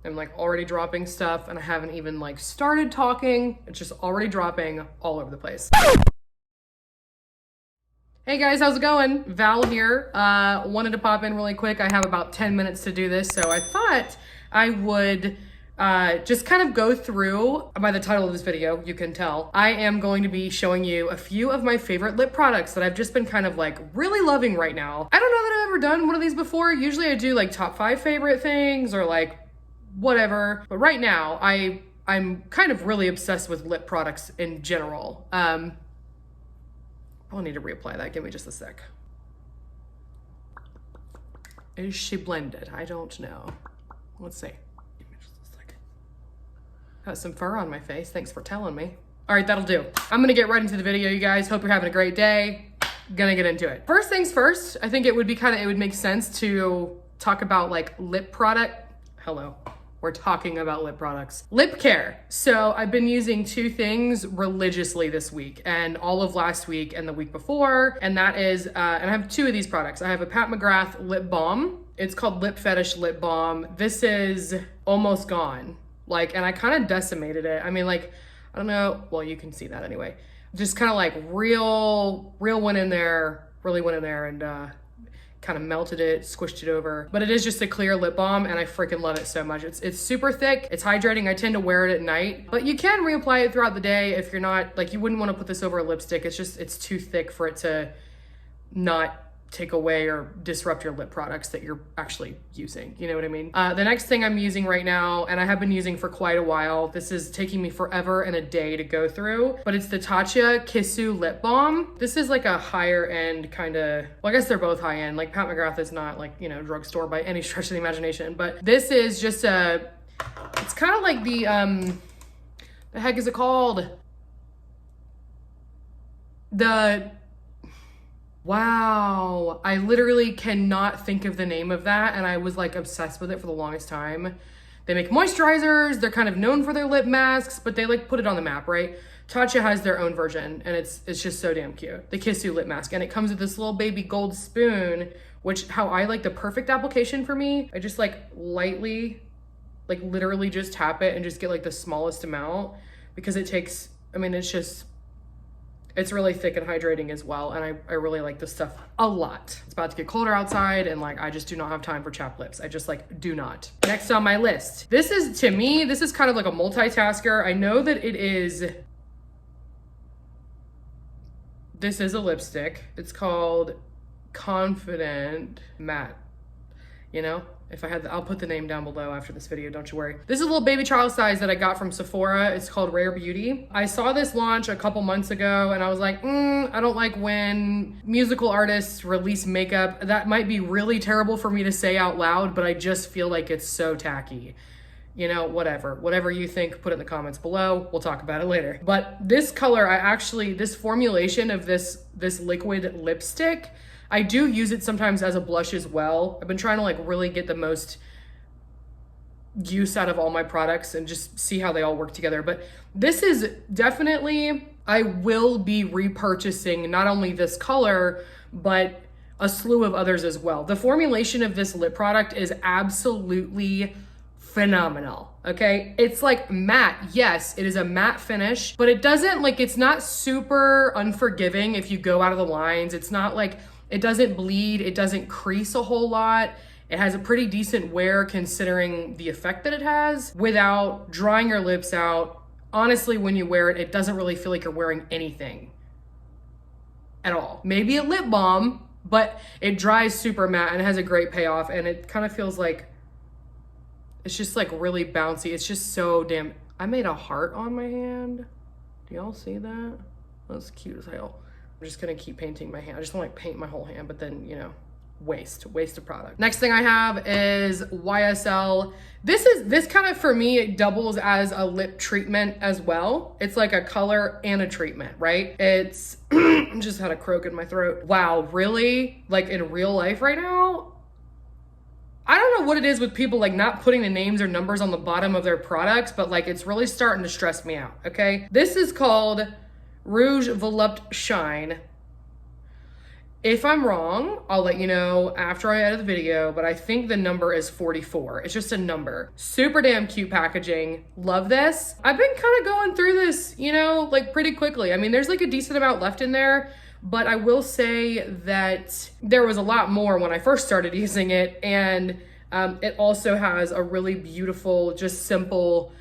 I'm like already dropping stuff and I haven't even like started talking. It's just already dropping all over the place. Hey guys, how's it going? Val here. Wanted to pop in really quick. I have about 10 minutes to do this, so I thought I would just kind of go through, by the title of this video, you can tell, I am going to be showing you a few of my favorite lip products that I've just been kind of like really loving right now. I don't know that I've ever done one of these before. Usually I do like top 5 favorite things or like whatever. But right now I'm kind of really obsessed with lip products in general. I'll need to reapply that. Give me just a sec. Is she blended? I don't know. Let's see. Give me just a second. Got some fur on my face. Thanks for telling me. All right, that'll do. I'm gonna get right into the video, you guys. Hope you're having a great day. Gonna get into it. First things first, I think it would make sense to talk about like lip product. Hello. We're talking about lip products. Lip care. So I've been using 2 things religiously this week and all of last week and the week before. And that is, and I have 2 of these products. I have a Mcgrath Lip Balm. It's called Fetish Lip Balm. This is almost gone. Like, and I kind of decimated it. I mean, like, I don't know. Well, you can see that anyway. Just kind of like real went in there, really went in there and, kind of melted it, squished it over. But it is just a clear lip balm and I freaking love it so much. It's super thick, it's hydrating. I tend to wear it at night, but you can reapply it throughout the day if you're not, like you wouldn't want to put this over a lipstick. It's too thick for it to not take away or disrupt your lip products that you're actually using. You know what I mean? The next thing I'm using right now, and I have been using for quite a while, this is taking me forever and a day to go through, but it's the Tatcha Kissu Lip Balm. This is like a higher end kind of, well, I guess they're both high end. Like Mcgrath is not like, you know, drugstore by any stretch of the imagination, but this is just it's kind of like the heck is it called? Wow, I literally cannot think of the name of that, and I was like obsessed with it for the longest time. They make moisturizers, they're kind of known for their lip masks, but they like put it on the map, right? Tatcha has their own version, and it's just so damn cute. The Kissu Lip Mask, and it comes with this little baby gold spoon, which how I like the perfect application for me. I just like lightly, like literally just tap it and just get like the smallest amount because it takes, I mean, it's really thick and hydrating as well, and I really like this stuff a lot. It's about to get colder outside, and like I just do not have time for chapped lips. I just like do not. Next on my list. This is, to me, this is kind of like a multitasker. I know that this is a lipstick. It's called Confident Matte, you know? If I had, I'll put the name down below after this video, don't you worry. This is a little baby child size that I got from Sephora. It's called Rare Beauty. I saw this launch a couple months ago and I was like, I don't like when musical artists release makeup. That might be really terrible for me to say out loud, but I just feel like it's so tacky. You know, whatever you think, put it in the comments below. We'll talk about it later. But this color, this formulation of this liquid lipstick, I do use it sometimes as a blush as well. I've been trying to like really get the most use out of all my products and just see how they all work together. But this is definitely, I will be repurchasing not only this color, but a slew of others as well. The formulation of this lip product is absolutely phenomenal, okay? It's like matte. Yes, it is a matte finish, but it doesn't like, it's not super unforgiving if you go out of the lines. It's not like, it doesn't bleed, it doesn't crease a whole lot. It has a pretty decent wear considering the effect that it has without drying your lips out. Honestly, when you wear it, it doesn't really feel like you're wearing anything at all. Maybe a lip balm, but it dries super matte and it has a great payoff, and it kind of feels like, it's just like really bouncy. It's just so damn, I made a heart on my hand. Do y'all see that? That's cute as hell. I'm just gonna keep painting my hand. I just want to like paint my whole hand, but then, you know, waste of product. Next thing I have is YSL. This kind of, for me, it doubles as a lip treatment as well. It's like a color and a treatment, right? It's, just had a croak in my throat. Wow, really? Like in real life right now? I don't know what it is with people like not putting the names or numbers on the bottom of their products, but like it's really starting to stress me out, okay? This is called Rouge Shine. If I'm wrong, I'll let you know after I edit the video, but I think the number is 44. It's just a number. Super damn cute packaging. Love this. I've been kind of going through this, you know, like pretty quickly. I mean, there's like a decent amount left in there, but I will say that there was a lot more when I first started using it. And it also has a really beautiful, just simple,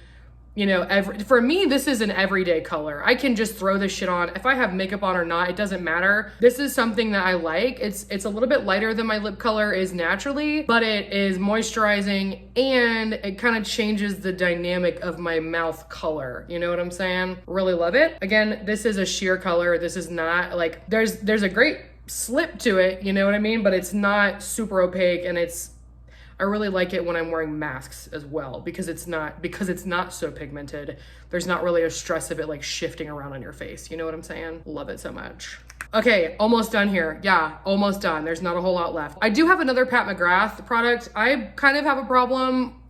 you know, for me, this is an everyday color. I can just throw this shit on. If I have makeup on or not, it doesn't matter. This is something that I like. It's a little bit lighter than my lip color is naturally, but it is moisturizing and it kind of changes the dynamic of my mouth color. You know what I'm saying? Really love it. Again, this is a sheer color. This is not like, there's a great slip to it, you know what I mean? But it's not super opaque, and I really like it when I'm wearing masks as well, because it's not so pigmented. There's not really a stress of it like shifting around on your face. You know what I'm saying? Love it so much. Okay, almost done here. Yeah, almost done. There's not a whole lot left. I do have another Pat McGrath product. I kind of have a problem.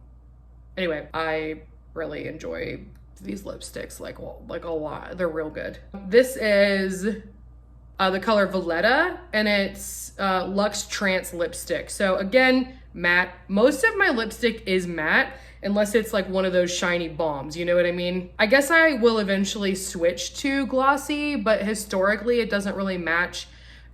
Anyway, I really enjoy these lipsticks like a lot. They're real good. This is the color Voletta, and it's Luxetrance lipstick. So again, matte. Most of my lipstick is matte, unless it's like one of those shiny balms, you know what I mean? I guess I will eventually switch to glossy, but historically it doesn't really match.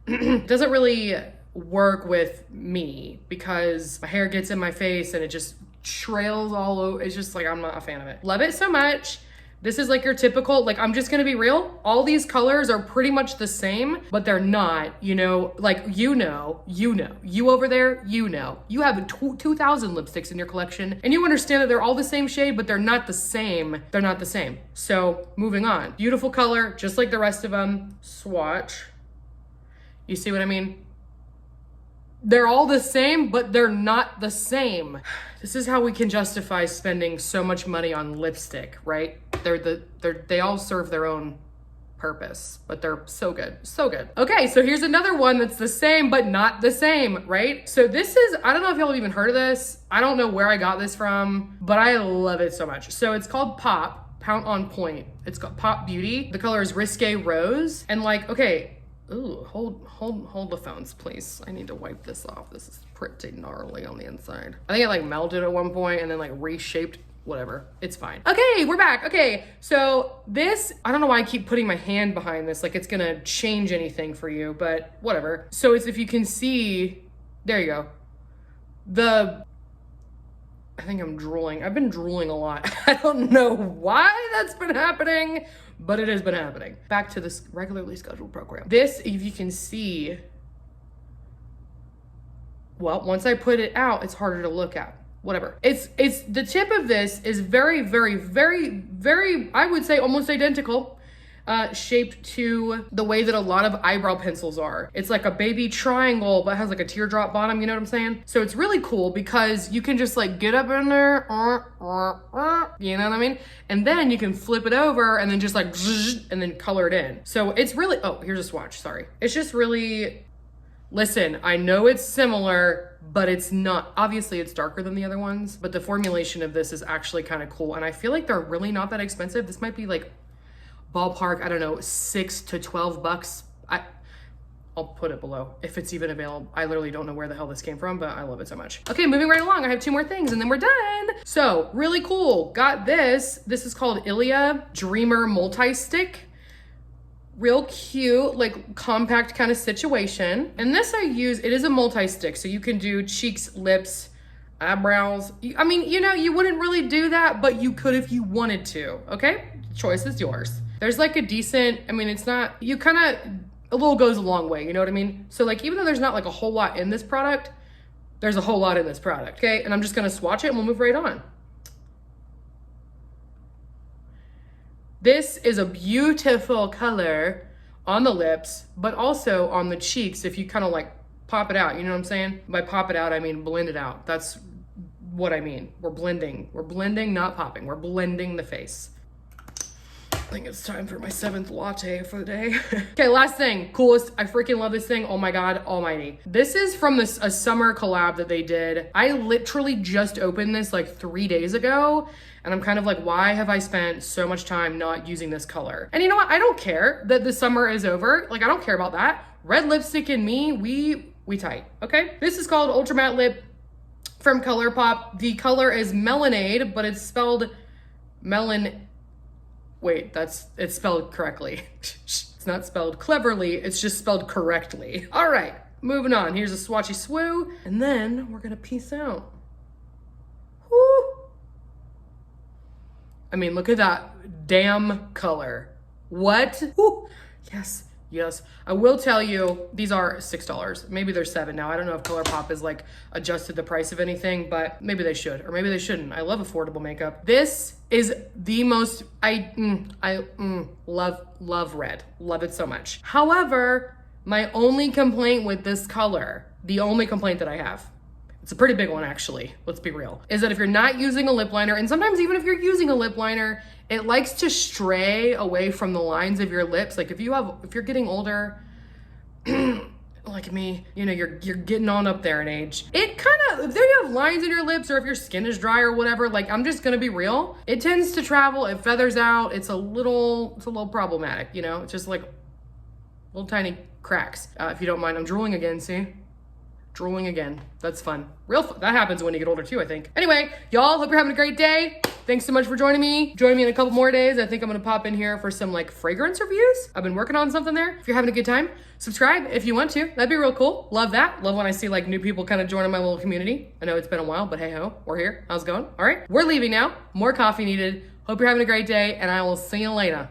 It doesn't really work with me because my hair gets in my face and it just trails all over. It's just like, I'm not a fan of it. Love it so much. This is like your typical, like, I'm just gonna be real. All these colors are pretty much the same, but they're not, you know, like, you over there, you have 2,000 lipsticks in your collection and you understand that they're all the same shade, but they're not the same. They're not the same. So moving on. Beautiful color, just like the rest of them. Swatch. You see what I mean? They're all the same, but they're not the same. This is how we can justify spending so much money on lipstick, right? They all serve their own purpose, but they're so good, so good. Okay, so here's another one that's the same, but not the same, right? So this is, I don't know if y'all have even heard of this. I don't know where I got this from, but I love it so much. So it's called Pop, Pout on Point. It's got Pop Beauty. The color is Risque Rose. And like, okay, ooh, hold the phones, please. I need to wipe this off. This is pretty gnarly on the inside. I think it like melted at one point and then like reshaped. Whatever, it's fine. Okay, we're back. Okay, so this, I don't know why I keep putting my hand behind this, like it's gonna change anything for you, but whatever. So it's, if you can see, there you go. I think I'm drooling. I've been drooling a lot. I don't know why that's been happening, but it has been happening. Back to this regularly scheduled program. This, if you can see, well, once I put it out, it's harder to look at. Whatever. It's the tip of this is very, very, very, very, I would say almost identical, shaped to the way that a lot of eyebrow pencils are. It's like a baby triangle, but has like a teardrop bottom, you know what I'm saying? So it's really cool because you can just like get up in there, you know what I mean? And then you can flip it over and then just like, and then color it in. So it's really, oh, here's a swatch, sorry. It's just really, listen, I know it's similar, but it's not. Obviously it's darker than the other ones, but the formulation of this is actually kind of cool. And I feel like they're really not that expensive. This might be like ballpark, I don't know, $6 to $12. I'll put it below if it's even available. I literally don't know where the hell this came from, but I love it so much. Okay, moving right along. I have 2 more things and then we're done. So really cool. Got this. This is called Ilia Dreamer Multistick. Real cute, like compact kind of situation. And this I use, it is a multi-stick, so you can do cheeks, lips, eyebrows. I mean, you know, you wouldn't really do that, but you could if you wanted to, okay? Choice is yours. There's like a decent, I mean, it's not, you kind of, a little goes a long way, you know what I mean? So like, even though there's not like a whole lot in this product, there's a whole lot in this product, okay? And I'm just gonna swatch it and we'll move right on. This is a beautiful color on the lips, but also on the cheeks if you kind of like pop it out, you know what I'm saying? By pop it out, I mean blend it out. That's what I mean. We're blending, not popping. We're blending the face. I think it's time for my 7th latte for the day. Okay, last thing, coolest. I freaking love this thing. Oh my God, almighty. This is from a summer collab that they did. I literally just opened this like 3 days ago. And I'm kind of like, why have I spent so much time not using this color? And you know what? I don't care that the summer is over. Like, I don't care about that. red lipstick and me, we tight, okay? This is called Ultra Matte Lip from Colourpop. The color is Melonade, but it's spelled wait, it's spelled correctly. It's not spelled cleverly, it's just spelled correctly. All right, moving on. Here's a swatchy swoo, and then we're gonna peace out. Woo. I mean, look at that damn color. What? Woo. Yes. Yes, I will tell you, these are $6. Maybe they're $7 now. I don't know if Colourpop has like adjusted the price of anything, but maybe they should, or maybe they shouldn't. I love affordable makeup. This is the most, love red. Love it so much. However, my only complaint with this color, the only complaint that I have, it's a pretty big one actually, let's be real, is that if you're not using a lip liner, and sometimes even if you're using a lip liner, it likes to stray away from the lines of your lips. Like if you're getting older, like me, you know, you're getting on up there in age. It kind of, if you have lines in your lips or if your skin is dry or whatever, like I'm just gonna be real, it tends to travel, it feathers out, it's a little problematic, you know? It's just like little tiny cracks. If you don't mind, I'm drooling again, see? Drooling again. That's fun. Real fun. That happens when you get older too, I think. Anyway, y'all, hope you're having a great day. Thanks so much for joining me. Join me in a couple more days. I think I'm gonna pop in here for some like fragrance reviews. I've been working on something there. If you're having a good time, subscribe if you want to. That'd be real cool. Love that. Love when I see like new people kind of joining my little community. I know it's been a while, but hey ho, we're here. How's it going? All right, we're leaving now. More coffee needed. Hope you're having a great day, and I will see you later.